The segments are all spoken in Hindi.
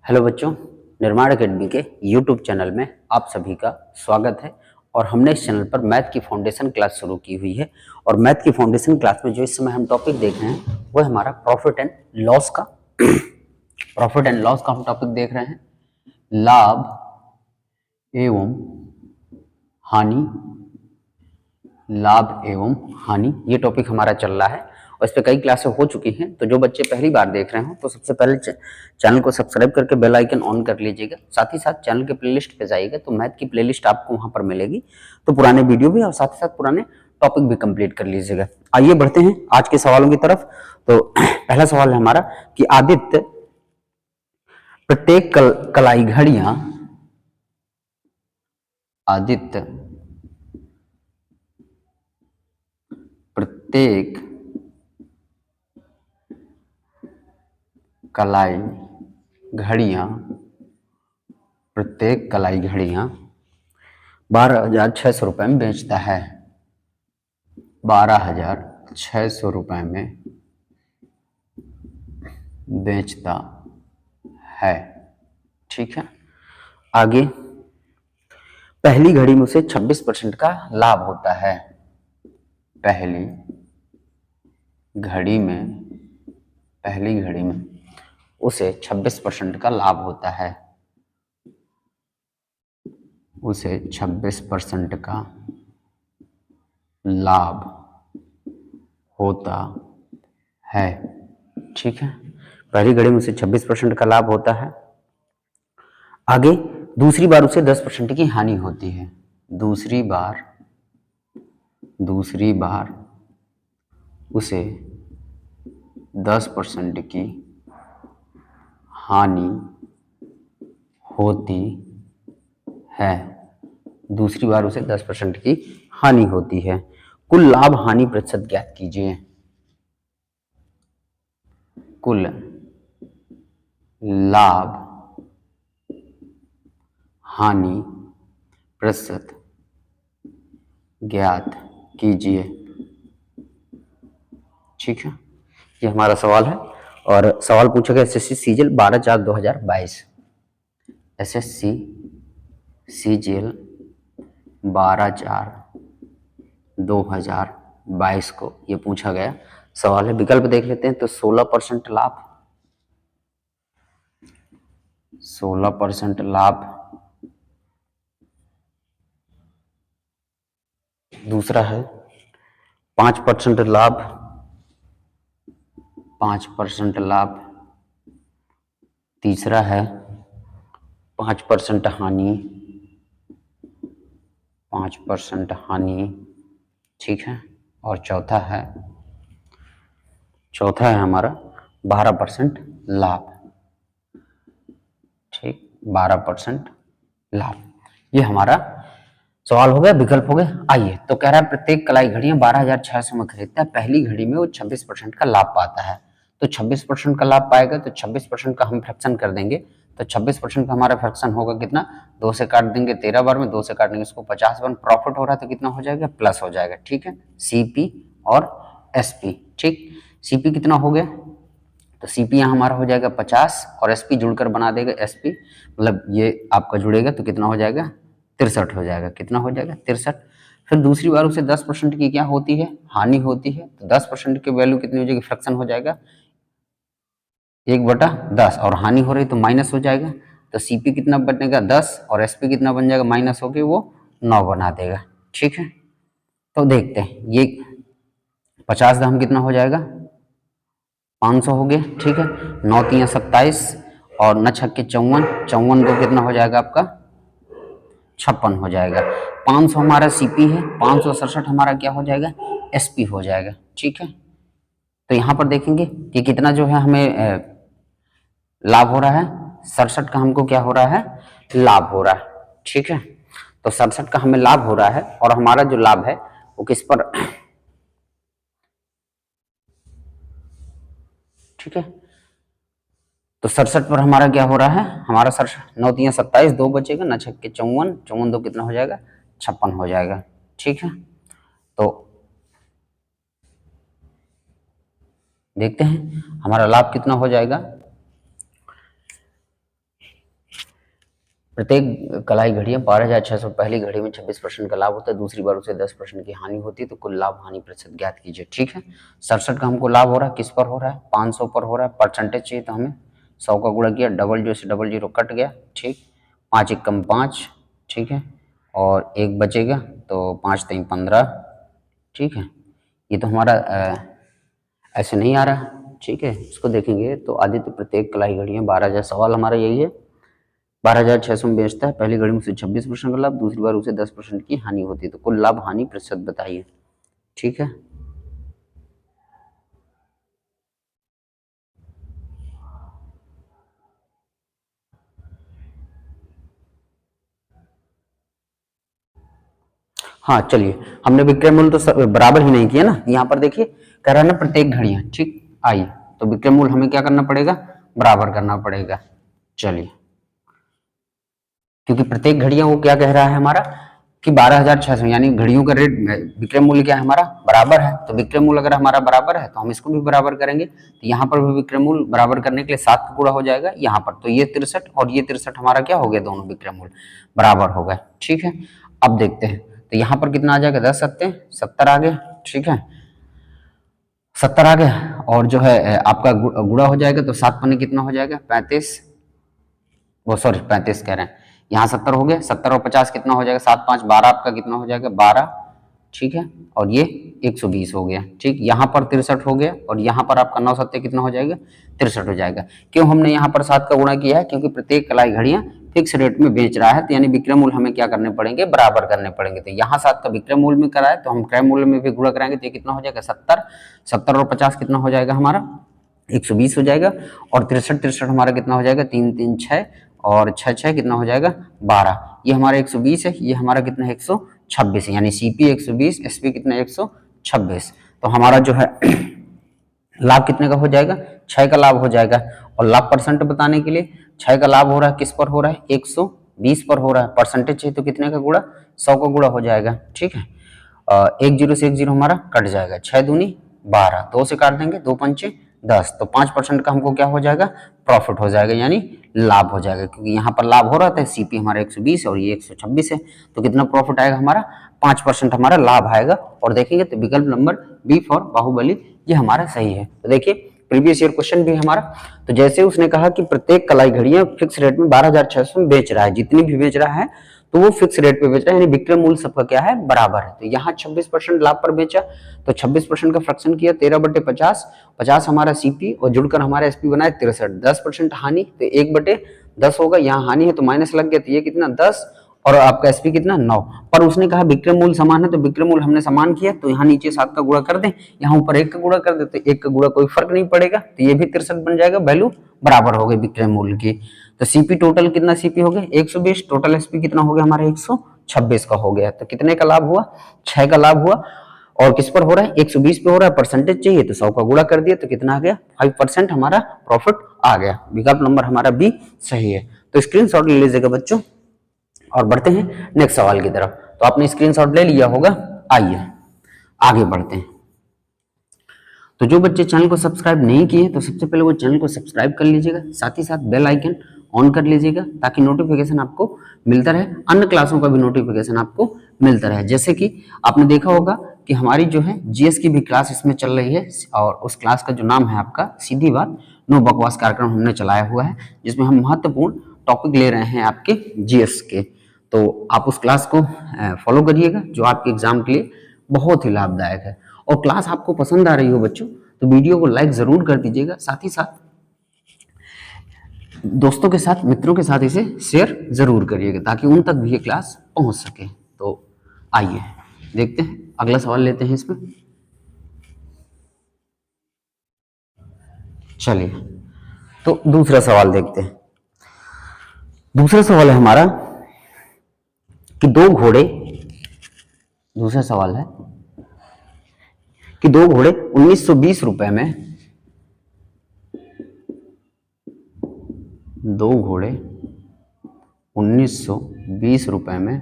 हेलो बच्चों, निर्माण एकेडमी के यूट्यूब चैनल में आप सभी का स्वागत है। और हमने इस चैनल पर मैथ की फाउंडेशन क्लास शुरू की हुई है। और मैथ की फाउंडेशन क्लास में जो इस समय हम टॉपिक देख रहे हैं वो हमारा प्रॉफिट एंड लॉस का प्रॉफिट एंड लॉस का हम टॉपिक देख रहे हैं। लाभ एवं हानि, लाभ एवं हानि, ये टॉपिक हमारा चल रहा है और इस पे कई क्लासें हो चुकी हैं। तो जो बच्चे पहली बार देख रहे हो तो सबसे पहले चैनल को सब्सक्राइब करके बेल आइकन ऑन कर लीजिएगा। साथ ही साथ चैनल के प्लेलिस्ट पे जाइएगा तो मैथ की प्लेलिस्ट आपको वहां पर मिलेगी, तो पुराने वीडियो भी और साथ ही साथ पुराने टॉपिक भी कंप्लीट कर लीजिएगा। आइए बढ़ते हैं आज के सवालों की तरफ। तो पहला सवाल है हमारा कि आदित्य प्रत्येक कलाई घड़ियां आदित्य प्रत्येक कलाई घड़ियां 12,600 रुपए में बेचता है। 12,600 रुपए में बेचता है। ठीक है, आगे पहली घड़ी में उसे 26% का लाभ होता है। पहली घड़ी में उसे 26% का लाभ होता है। उसे 26% का लाभ होता है। ठीक है, पहली घड़ी में उसे 26% का लाभ होता है। आगे दूसरी बार उसे 10% की हानि होती है। दूसरी बार उसे 10% की हानि होती है। दूसरी बार उसे 10% की हानि होती है। कुल लाभ हानि प्रतिशत ज्ञात कीजिए। कुल लाभ हानि प्रतिशत ज्ञात कीजिए। ठीक है, ये हमारा सवाल है और सवाल पूछा गया एसएससी सीजीएल 12/4/2022। एसएससी सीजीएल 12/4/2022 को ये पूछा गया सवाल है। विकल्प देख लेते हैं तो 16% लाभ, 16% लाभ। दूसरा है 5% लाभ, 5% लाभ। तीसरा है 5% हानि, 5% हानि। ठीक है, और चौथा है हमारा 12% लाभ। ठीक, 12% लाभ। ये हमारा सवाल हो गया, विकल्प हो गए। आइए, तो कह रहा है प्रत्येक कलाई घड़ियां 12,600 में खरीदता है। पहली घड़ी में वो 26% का लाभ पाता है। तो 26% का लाभ पाएगा तो 26% का हम फ्रैक्शन कर देंगे। तो 26% का हमारा फ्रैक्शन होगा कितना, 2 से काट देंगे 13 बार में, 2 से काटेंगे इसको 50 बार। प्रॉफिट हो रहा है तो कितना हो जाएगा, प्लस हो जाएगा। ठीक है, सीपी और एसपी। ठीक, सीपी कितना हो गया, तो सीपी यहाँ हमारा हो जाएगा 50 और एसपी जुड़कर बना देगा एसपी, मतलब ये आपका जुड़ेगा तो कितना हो जाएगा, 63 हो जाएगा। कितना हो जाएगा, 63। फिर दूसरी बार उसे 10% की क्या होती है, हानि होती है। तो 10% की वैल्यू कितनी हो जाएगी, फ्रैक्शन हो जाएगा 1/10 और हानि हो रही तो माइनस हो जाएगा। तो सीपी कितना बनेगा 10 और एसपी कितना बन जाएगा, माइनस होके वो 9 बना देगा। ठीक है, तो देखते हैं ये 50 दाम कितना हो जाएगा, 500 हो गया। ठीक है, 9 3 27 और 9 6 54, 54 दो कितना हो जाएगा आपका 56 हो जाएगा। 500 हमारा सीपी है, 567 हमारा क्या हो जाएगा, एसपी हो जाएगा। ठीक है, तो यहाँ पर देखेंगे कि कितना जो है हमें लाभ हो रहा है, 67 का हमको क्या हो रहा है, लाभ हो रहा है। ठीक है, तो 67 का हमें लाभ हो रहा है और हमारा जो लाभ है वो किस पर, ठीक है, तो 67 पर हमारा क्या हो रहा है, हमारा 9 3 27, 2 बचेगा, 9 6 54, 54 दो कितना हो जाएगा, 56 हो जाएगा। ठीक है, तो देखते हैं हमारा लाभ कितना हो जाएगा। प्रत्येक कलाई घड़ियां 12,600 पहली घड़ी में 26% का लाभ होता है, दूसरी बार उसे 10% की हानि होती है, तो कुल लाभ हानि प्रतिशत ज्ञात कीजिए। ठीक है, 67 का हमको लाभ हो रहा है, किस पर हो रहा है, 500 पर हो रहा है, परसेंटेज चाहिए तो हमें 100 का गुणा किया, डबल जीरो से डबल जीरो कट गया, ठीक, 5 एक कम 5, ठीक है, और एक बचेगा तो 5 3 15, ठीक है। ये तो हमारा ऐसे नहीं आ रहा, ठीक है, इसको देखेंगे तो आदित्य प्रत्येक कलाई घड़ियां 12,000, सवाल हमारा यही है, 12,600 में बेचता है, पहली घड़ी में उसे 26% का लाभ, दूसरी बार उसे 10% की हानि होती है, तो कुल लाभ हानि प्रतिशत बताइए। ठीक है, हाँ चलिए, हमने विक्रय मूल्य तो बराबर ही नहीं किया ना, यहाँ पर देखिए कह रहा है ना प्रत्येक घड़ियां, ठीक, आइए तो विक्रय मूल्य हमें क्या करना पड़ेगा, बराबर करना पड़ेगा। चलिए, क्योंकि प्रत्येक घड़ियां वो क्या कह रहा है हमारा कि 12,600, यानी घड़ियों का रेट विक्रय मूल्य क्या है हमारा बराबर है, तो विक्रय मूल्य अगर हमारा बराबर है तो हम इसको भी बराबर करेंगे, तो यहाँ पर भी विक्रय मूल्य बराबर करने के लिए 7 का गुणा हो जाएगा यहाँ पर, तो ये 63 और ये 63 हमारा क्या हो गया, दोनों विक्रय मूल्य बराबर हो गए। ठीक है, अब देखते हैं तो यहाँ पर कितना आ जाएगा, 10 सत्ते 70 आ गया, ठीक है, 70 आ गया, और जो है आपका गुणा हो जाएगा तो 7 पन्ने कितना हो जाएगा, 35, वो सॉरी 35 कह रहे हैं, यहाँ 70 हो गया, 70 और 50 कितना हो जाएगा, 7 5 12, आपका कितना हो जाएगा 12, ठीक है, और ये 120 हो गया, ठीक, यहाँ पर 63 हो गया, और यहाँ पर आपका 9 सत्ते कितना हो जाएगा, 63 हो जाएगा। क्यों हमने यहाँ पर 7 का गुणा किया है, क्योंकि प्रत्येक कलाई घड़ियां फिक्स रेट में बेच रहा है, तो यानी विक्रय मूल्य हमें क्या करने पड़ेंगे, बराबर करने पड़ेंगे, तो यहाँ 7 का विक्रय मूल्य में कराए तो हम क्रय मूल्य में भी गुणा कराएंगे, तो ये कितना हो जाएगा 70, 70 और 50 कितना हो जाएगा हमारा 120 हो जाएगा, और 63 हमारा कितना हो जाएगा, 3 3 6, और 6 6 कितना हो जाएगा 12, ये हमारा 120 है, ये हमारा कितना है 126 है, यानी सीपी 120, एसपी कितना 126, तो हमारा जो है लाभ कितने का हो जाएगा, 6 का लाभ हो जाएगा, और लाभ परसेंट बताने के लिए 6 का लाभ हो रहा है, किस पर हो रहा है 120 पर हो रहा है, परसेंटेज चाहिए तो कितने का गुणा 100 का गुणा हो जाएगा। ठीक है, एक जीरो से एक जीरो हमारा कट जाएगा, 6 दूनी 12, 2 से काट देंगे, 2 पंचे 10, तो 5% का हमको क्या हो जाएगा, प्रॉफिट हो जाएगा, यानी लाभ हो जाएगा, क्योंकि यहाँ पर लाभ हो रहा था, सीपी हमारा 120 और ये 126 है, तो कितना प्रॉफिट आएगा हमारा 5% हमारा लाभ आएगा, और देखेंगे तो विकल्प नंबर बी फॉर बाहुबली ये हमारा सही है। तो देखिए प्रीवियस ईयर क्वेश्चन भी हमारा, तो जैसे उसने कहा कि प्रत्येक कलाई घड़ियां फिक्स रेट में 12,600 में बेच रहा है, जितनी भी बेच रहा है तो वो फिक्स रेट पे बेच रहा है, यानी विक्रय मूल्य सबका क्या है, बराबर है, तो यहाँ 26% लाभ पर बेचा, तो 26% का फ्रैक्शन किया 13/50, 50 हमारा सीपी और जुड़कर हमारा एसपी बनाए 63, 10% हानि, तो 1/10 होगा, यहाँ हानि है तो माइनस लग गया, तो ये कितना 10, और आपका एसपी कितना 9, पर उसने कहा विक्रय मूल्य समान है, तो विक्रय मूल्य हमने समान किया, तो यहाँ नीचे 7 का गुणा कर दें, यहाँ ऊपर 1 का गुणा कर दे, तो 1 का गुणा कोई फर्क नहीं पड़ेगा, तो ये भी 63 बन जाएगा, वैल्यू बराबर हो गई विक्रय मूल्य की, तो सीपी टोटल कितना सीपी हो गया 120, टोटल एसपी कितना हो गया हमारा 126 का हो गया, तो कितने का लाभ हुआ 6 का लाभ हुआ, और किस पर हो रहा है 120 पे हो रहा है, परसेंटेज चाहिए तो 100 का गुणा कर दिया, तो कितना आ गया 5% हमारा प्रॉफिट आ गया, विकल्प नंबर हमारा बी सही है। तो स्क्रीनशॉट ले लीजिएगा बच्चों, और बढ़ते हैं नेक्स्ट सवाल की तरफ, तो आपने स्क्रीनशॉट ले लिया होगा, आइए आगे बढ़ते हैं। तो जो बच्चे चैनल को सब्सक्राइब नहीं किए तो सबसे पहले वो चैनल को सब्सक्राइब कर लीजिएगा, साथ ही साथ बेल आइकन ऑन कर लीजिएगा, ताकि नोटिफिकेशन आपको मिलता रहे, अन्य क्लासों का भी नोटिफिकेशन आपको मिलता रहे। जैसे कि आपने देखा होगा कि हमारी जो है जीएस की भी क्लास इसमें चल रही है, और उस क्लास का जो नाम है आपका सीधी बात नो बकवास कार्यक्रम हमने चलाया हुआ है, जिसमें हम महत्वपूर्ण टॉपिक ले रहे हैं आपके जीएस के, तो आप उस क्लास को फॉलो करिएगा, जो आपके एग्जाम के लिए बहुत ही लाभदायक है। और क्लास आपको पसंद आ रही हो बच्चों तो वीडियो को लाइक जरूर कर दीजिएगा, साथ ही साथ दोस्तों के साथ मित्रों के साथ इसे शेयर जरूर करिएगा, ताकि उन तक भी ये क्लास पहुंच सके। तो आइए देखते हैं, अगला सवाल लेते हैं इसमें। चलिए तो दूसरा सवाल देखते हैं। दूसरा सवाल है हमारा कि दो घोड़े, दूसरा सवाल है कि दो घोड़े 1920 रुपए में, दो घोड़े 1920 रुपए में,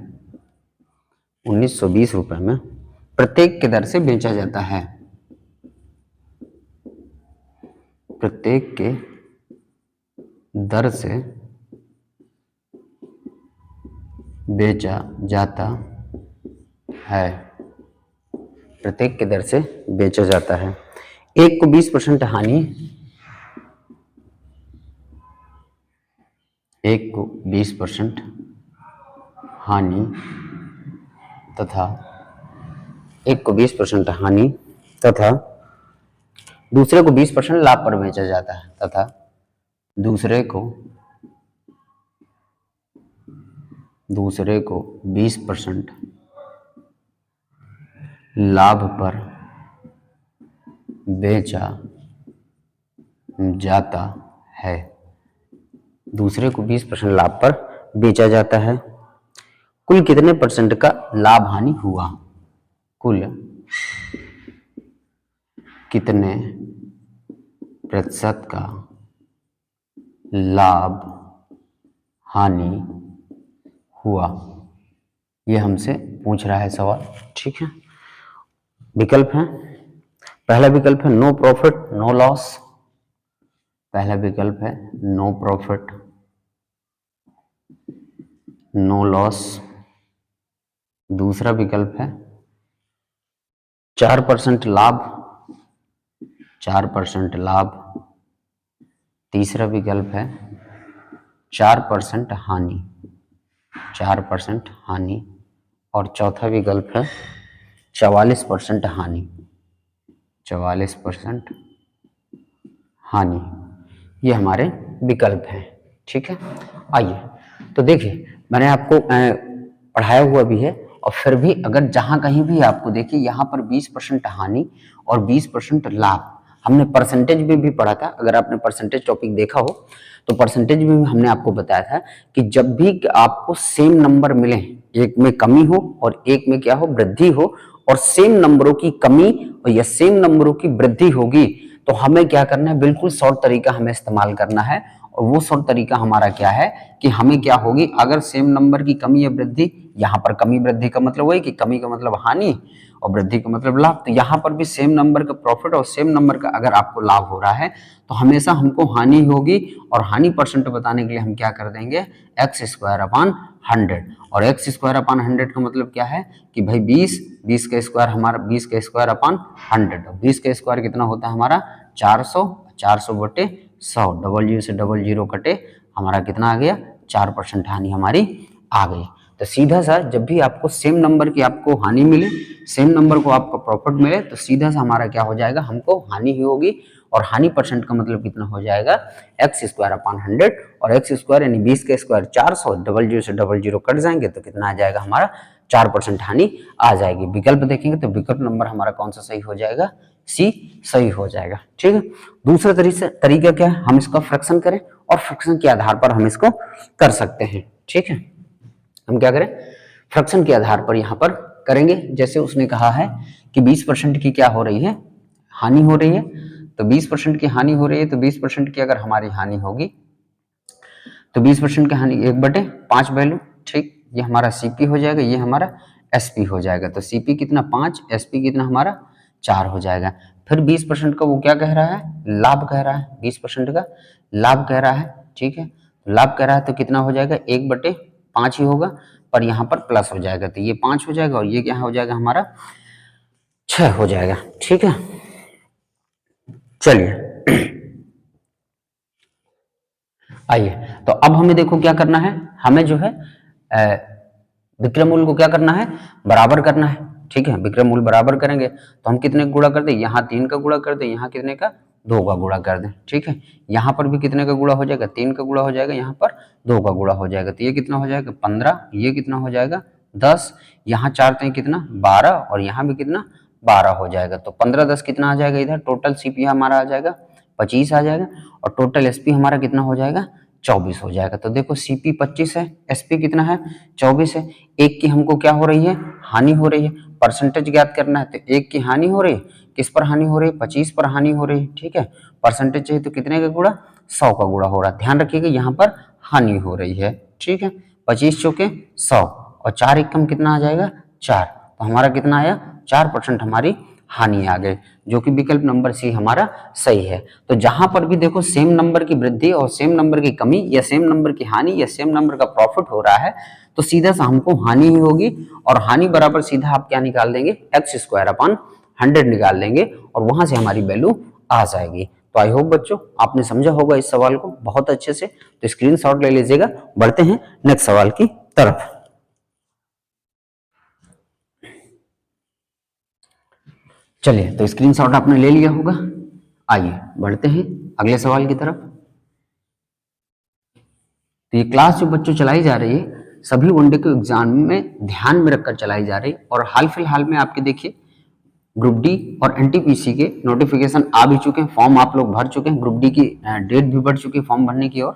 1920 रुपए में प्रत्येक के दर से बेचा जाता है, प्रत्येक के दर से बेचा जाता है, प्रत्येक की दर से बेचा जाता है। एक को 20% हानि, एक को 20% हानि तथा एक को 20% हानि तथा दूसरे को 20% लाभ पर बेचा जाता है, तथा दूसरे को 20% लाभ पर बेचा जाता है, दूसरे को 20% लाभ पर बेचा जाता है। कुल कितने परसेंट का लाभ हानि हुआ, कुल कितने प्रतिशत का लाभ हानि हुआ, ये हमसे पूछ रहा है सवाल। ठीक है, विकल्प है, पहला विकल्प है नो प्रॉफिट नो लॉस, पहला विकल्प है नो प्रॉफिट नो लॉस। दूसरा विकल्प है 4% लाभ, 4% लाभ। तीसरा विकल्प है 4% हानि, 4% हानि। और चौथा विकल्प है 44% हानि, 44% हानि। ये हमारे विकल्प हैं। ठीक है, आइए तो देखिए मैंने आपको पढ़ाया हुआ भी है, और फिर भी अगर जहां कहीं भी आपको देखिए यहाँ पर 20% हानि और 20% लाभ, हमने परसेंटेज में भी पढ़ा था। अगर आपने परसेंटेज टॉपिक देखा हो तो परसेंटेज में भी हमने आपको बताया था कि जब भी आपको सेम नंबर मिले, एक में कमी हो और एक में क्या हो, वृद्धि हो, और सेम नंबरों की कमी और या सेम नंबरों की वृद्धि होगी, तो हमें क्या करना है, बिल्कुल शॉर्ट तरीका हमें इस्तेमाल करना है। और वो शॉर्ट तरीका हमारा क्या है कि हमें क्या होगी, अगर सेम नंबर की कमी या वृद्धि, यहाँ पर कमी वृद्धि का मतलब वही कि कमी का मतलब हानि और वृद्धि का मतलब लाभ, तो यहाँ पर भी सेम नंबर का प्रॉफिट और सेम नंबर का अगर आपको लाभ हो रहा है तो हमेशा हमको हानि होगी, और हानि परसेंट बताने के लिए हम क्या कर देंगे, x² / 100। और x² / 100 का मतलब क्या है कि भाई 20 का स्क्वायर हमारा 20 का स्क्वायर अपॉन 100, 20 का स्क्वायर कितना होता है हमारा 400, 400/100, डबल जीरो से डबल जीरो कटे, हमारा कितना आ गया, 4% हानि हमारी आ गई। तो सीधा सा जब भी आपको सेम नंबर की आपको हानि मिले, सेम नंबर को आपको प्रॉफिट मिले, तो सीधा सा हमारा क्या हो जाएगा, हमको हानि ही होगी। और हानि परसेंट का मतलब कितना हो जाएगा, x² / 100, और x² यानी 20 का स्क्वायर 400, डबल जीरो से डबल जीरो कट जाएंगे तो कितना आ जाएगा हमारा 4% हानि आ जाएगी। विकल्प देखेंगे तो विकल्प नंबर हमारा कौन सा सही हो जाएगा, सी सही हो जाएगा। ठीक है, दूसरा तरीका क्या है, हम इसका फ्रैक्शन करें और फ्रैक्शन के आधार पर हम इसको कर सकते हैं। ठीक है, हम क्या करें, फ्रैक्शन के आधार पर यहाँ पर करेंगे। जैसे उसने कहा है कि 20% की क्या हो रही है, हानि हो रही है, तो 20% की हानि हो रही है, तो 20% की अगर हमारी हानि होगी तो 20% की हानि 1/5 वैल्यू। ठीक, ये हमारा सीपी हो जाएगा, ये हमारा एसपी हो जाएगा। तो सीपी कितना 5, एसपी कितना हमारा 4 हो जाएगा। फिर 20% का वो क्या कह रहा है, लाभ कह रहा है, 20% का लाभ कह रहा है। ठीक है, लाभ कह रहा है तो कितना हो जाएगा, 1/5 ही होगा, पर यहाँ पर प्लस हो जाएगा, तो ये 5 हो जाएगा और ये क्या हो जाएगा हमारा 6 हो जाएगा। ठीक है, चलिए आइए तो अब हमें देखो क्या करना है, हमें जो है विक्रम मूल को क्या करना है, बराबर करना है। ठीक है, विक्रम मूल बराबर करेंगे तो हम कितने का गुणा कर दें, यहाँ 3 का गुणा कर दें, यहाँ कितने का 2 का गुणा कर दें। ठीक है, यहाँ पर भी कितने का गुणा हो जाएगा, 3 का गुणा हो जाएगा, यहाँ पर 2 का गुणा हो जाएगा, तो ये कितना हो जाएगा 15, ये कितना हो जाएगा 10, यहाँ 4 3 कितना 12, और यहाँ भी कितना 12 हो जाएगा। तो 15 10 कितना आ जाएगा, इधर टोटल सीपी हमारा आ जाएगा 25 आ जाएगा, और टोटल एसपी हमारा कितना हो जाएगा 24 हो जाएगा। तो देखो सीपी 25 है, एसपी कितना है 24 है। एक की हमको क्या हो रही है, हानि हो रही है, परसेंटेज ज्ञात करना है, तो एक की हानि हो रही है, किस पर हानि हो रही है, 25 पर हानि हो रही है। ठीक है, परसेंटेज चाहिए तो कितने का गुणा 100 का गुणा हो रहा है, ध्यान रखिएगा यहाँ पर हानि हो रही है। ठीक है, 25 चौके 100 और 4 एकम कितना आ जाएगा 4, तो हमारा कितना आया 4% हमारी हानि आ गई, जो कि विकल्प नंबर सी हमारा सही है। तो जहां पर भी देखो सेम नंबर की वृद्धि और सेम नंबर की कमी या सेम नंबर की हानि या सेम नंबर का प्रॉफिट हो रहा है तो सीधा सा हमको हानि ही होगी, और हानि बराबर सीधा आप क्या निकाल देंगे, x² / 100 निकाल देंगे और वहां से हमारी वैल्यू आ जाएगी। तो आई होप बच्चों आपने समझा होगा इस सवाल को बहुत अच्छे से, तो स्क्रीनशॉट ले लीजिएगा। बढ़ते हैं नेक्स्ट सवाल की तरफ। चलिए, तो स्क्रीनशॉट आपने ले लिया होगा, आइए बढ़ते हैं अगले सवाल की तरफ। तो ये क्लास जो बच्चों चलाई जा रही है सभी वनडे के एग्जाम में ध्यान में रखकर चलाई जा रही, और हाल फिलहाल में आपके देखिए ग्रुप डी और एनटीपीसी के नोटिफिकेशन आ भी चुके हैं, फॉर्म आप लोग भर चुके हैं, ग्रुप डी की डेट भी बढ़ चुकी है फॉर्म भरने की ओर।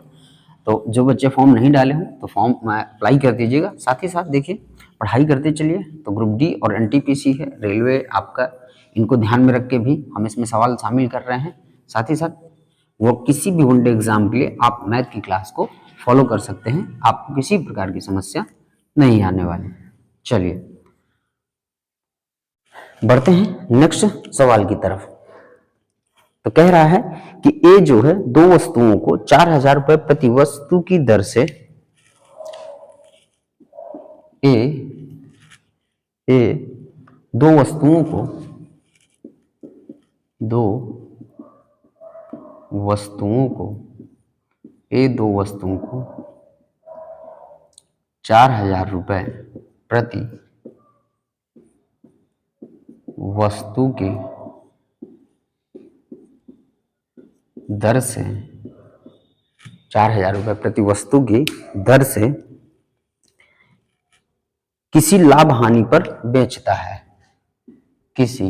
तो जो बच्चे फॉर्म नहीं डाले हों तो फॉर्म अप्लाई कर दीजिएगा, साथ ही साथ देखिए पढ़ाई करते चलिए। तो ग्रुप डी और एनटीपीसी है, रेलवे आपका, इनको ध्यान में रख के भी हम इसमें सवाल शामिल कर रहे हैं। साथ ही साथ वो किसी भी वनडे एग्जाम के लिए आप मैथ की क्लास को फॉलो कर सकते हैं, आपको किसी प्रकार की समस्या नहीं आने वाली। चलिए बढ़ते हैं नेक्स्ट सवाल की तरफ। तो कह रहा है कि ए जो है दो वस्तुओं को 4000 रुपए प्रति वस्तु की दर से ए दो वस्तुओं को 4000 रुपए प्रति वस्तु की दर से 4000 रुपए प्रति वस्तु की दर से किसी लाभ हानि पर बेचता है, किसी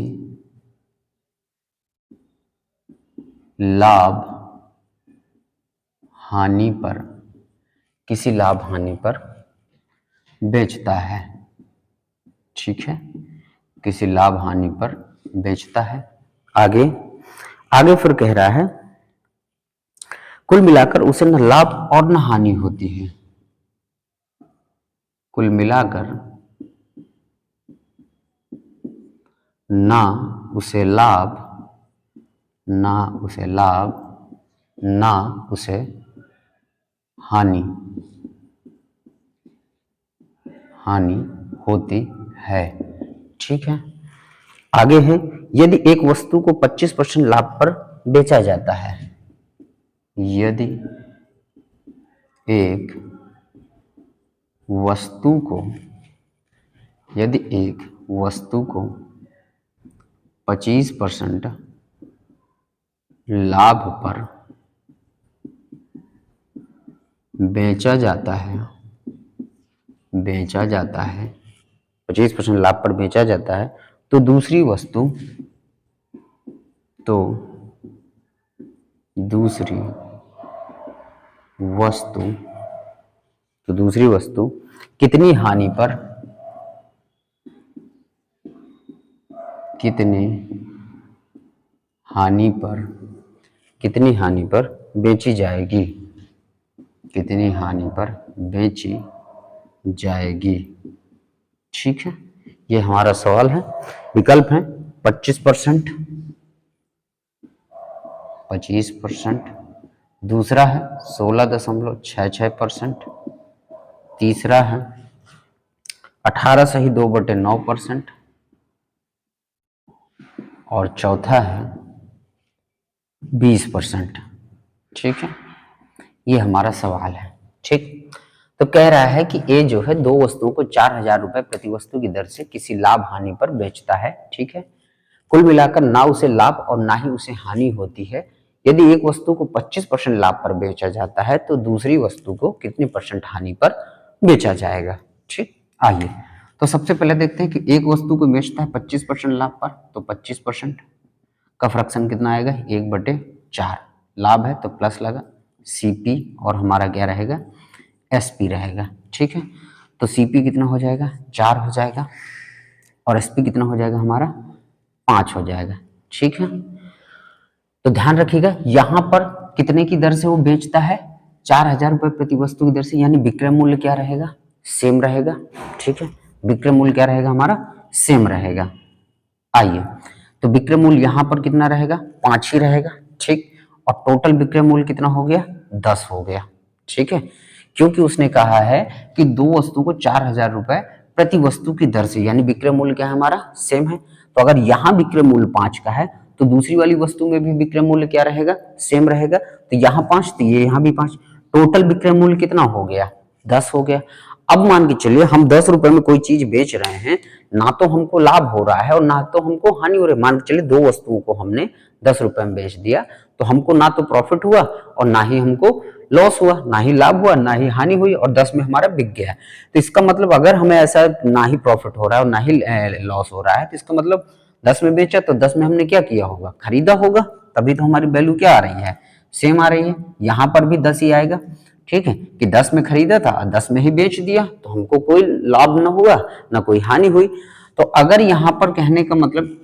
लाभ हानि पर बेचता है, ठीक है, किसी लाभ हानि पर बेचता है। आगे फिर कह रहा है कुल मिलाकर उसे न लाभ और न हानि होती है, कुल मिलाकर ना उसे लाभ ना उसे हानि होती है, ठीक है। आगे है यदि एक वस्तु को 25% लाभ पर बेचा जाता है, यदि एक वस्तु को 25% लाभ पर बेचा जाता है 25% लाभ पर बेचा जाता है तो दूसरी वस्तु कितनी हानि पर बेची जाएगी, ठीक है। ये हमारा सवाल है। विकल्प है 25%, दूसरा है 16.66%, तीसरा है 18 सही 2/9%, और चौथा है 20%, ठीक है। ये हमारा सवाल है, ठीक। तो कह रहा है कि ए जो है दो वस्तुओं को 4000 रुपए प्रति वस्तु की दर से किसी लाभ हानि पर बेचता है, ठीक है। कुल मिलाकर ना उसे लाभ और ना ही उसे हानि होती है। यदि एक वस्तु को 25% लाभ पर बेचा जाता है तो दूसरी वस्तु को कितने % हानि पर बेचा जाएगा, ठीक। आइए तो सबसे पहले देखते हैं कि एक वस्तु को बेचता है 25% लाभ पर, तो 25% का फ्रैक्शन कितना आएगा, 1/4। लाभ है तो प्लस लगा, सीपी और हमारा क्या रहेगा, एसपी रहेगा, ठीक है। तो सीपी कितना हो जाएगा, 4 हो जाएगा, और एसपी कितना हो जाएगा हमारा, 5 हो जाएगा, ठीक है। तो ध्यान रखिएगा यहां पर कितने की दर से वो बेचता है, 4000 रुपए प्रति वस्तु की दर से, यानी विक्रय मूल्य क्या रहेगा, सेम रहेगा, ठीक है। विक्रय मूल्य क्या रहेगा हमारा, सेम रहेगा। आइए तो विक्रय मूल्य यहाँ पर कितना रहेगा, 5 ही रहेगा, ठीक। और टोटल विक्रय मूल्य कितना हो गया, 10 हो गया, ठीक है। क्योंकि उसने कहा है कि दो वस्तुओं को 4,000 रुपए प्रति वस्तु की दर से, यानी विक्रय मूल्य क्या है हमारा, सेम है। तो अगर यहाँ विक्रय मूल्य 5 का है तो दूसरी वाली वस्तु में भी विक्रय मूल्य क्या रहेगा, सेम रहेगा। तो यहाँ 5 तो ये यहाँ भी 5, टोटल विक्रय मूल्य कितना हो गया, 10 हो गया। अब मान के चलिए हम 10 रुपए में कोई चीज बेच रहे हैं, ना तो हमको लाभ हो रहा है और ना तो हमको हानि हो रही है। मान के चलिए दो वस्तुओं को हमने 10 रुपए में बेच दिया, तो हमको ना तो प्रॉफिट हुआ और ना ही हमको लॉस हुआ, ना ही लाभ हुआ ना ही हानि हुई, और 10 में हमारा बिक गया। तो इसका मतलब अगर हमें ऐसा ना ही प्रॉफिट हो रहा है और ना ही लॉस हो रहा है, तो इसका मतलब 10 में बेचा तो 10 में हमने क्या किया होगा, खरीदा होगा, तभी तो हमारी वैल्यू क्या आ रही है, सेम आ रही है। यहाँ पर भी 10 ही आएगा, ठीक है, कि 10 में खरीदा था 10 में ही बेच दिया, तो हमको कोई लाभ ना हुआ ना कोई हानि हुई। तो अगर यहाँ पर कहने का मतलब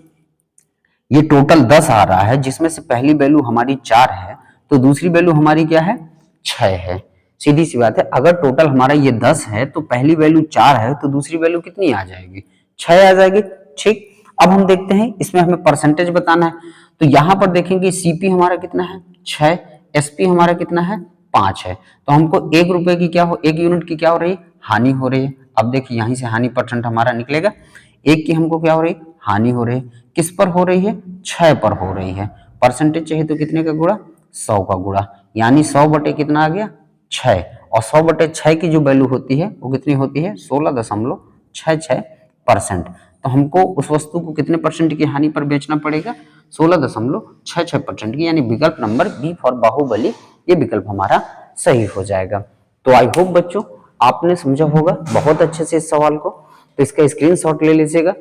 ये टोटल 10 आ रहा है, जिसमें से पहली वैल्यू हमारी 4 है तो दूसरी वैल्यू हमारी क्या है, 6 है। सीधी सी बात है, अगर टोटल हमारा ये 10 है तो पहली वैल्यू 4 है तो दूसरी वैल्यू कितनी आ जाएगी, 6 आ जाएगी, ठीक। अब हम देखते हैं इसमें हमें परसेंटेज बताना है। तो यहां पर देखेंगे सीपी हमारा कितना है, 6, एसपी हमारा कितना है, 5 है। तो हमको 1 रुपए की क्या हो, 1 यूनिट की क्या हो रही है, हानि हो रही है। अब देखिए यहीं से हानि परसेंट हमारा निकलेगा, 1 की हमको क्या हो रही है, हानि हो रही है। किस पर हो रही है, 6 पर हो रही है। परसेंटेज चाहिए तो कितने का गुणा, 100 का गुणा, यानी 100 बटे कितना आ गया, 6। और 100 बटे 6 की जो वैल्यू होती है वो कितनी होती है, 16.66%। तो हमको उस वस्तु को कितने परसेंट की हानि पर बेचना पड़ेगा, 16.66% की, यानी विकल्प नंबर बी फॉर बाहुबली, ये विकल्प हमारा सही हो जाएगा। तो आई होप बच्चों आपने समझा होगा बहुत अच्छे से इस सवाल को। तो इसका स्क्रीनशॉट ले लीजिएगा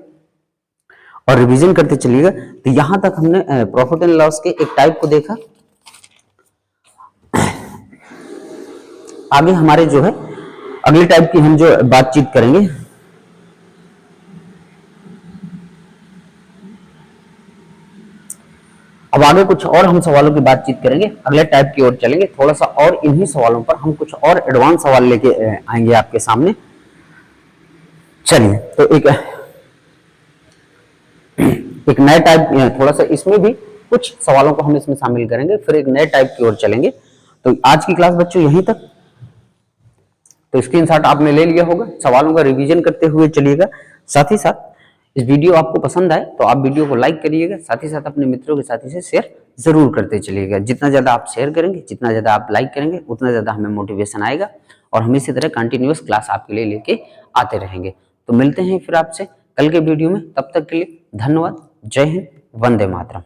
और रिवीजन करते चलिएगा। तो यहां तक हमने प्रॉफिट एंड लॉस के एक टाइप को देखा। आगे हमारे जो है अगले टाइप की हम जो बातचीत करेंगे, अब आगे कुछ और हम सवालों की बातचीत करेंगे, अगले टाइप की ओर चलेंगे थोड़ा सा, और इन्हीं सवालों पर हम कुछ और एडवांस सवाल लेके आएंगे आपके सामने। चलिए तो एक नए टाइप, थोड़ा सा इसमें भी कुछ सवालों को हम इसमें शामिल करेंगे, फिर एक नए टाइप की ओर चलेंगे। तो आज की क्लास बच्चों यहीं तक। तो स्क्रीनशॉट आपने ले लिया होगा, सवालों का रिवीजन करते हुए चलिएगा। साथ ही साथ इस वीडियो आपको पसंद आए तो आप वीडियो को लाइक करिएगा, साथ ही साथ अपने मित्रों के साथ इसे शेयर जरूर करते चलिएगा। जितना ज्यादा आप शेयर करेंगे, जितना ज्यादा आप लाइक करेंगे, उतना ज्यादा हमें मोटिवेशन आएगा और हम इसी तरह कंटिन्यूअस क्लास आपके लिए लेके आते रहेंगे। तो मिलते हैं फिर आपसे कल के वीडियो में, तब तक के लिए धन्यवाद। जय हिंद, वंदे मातरम।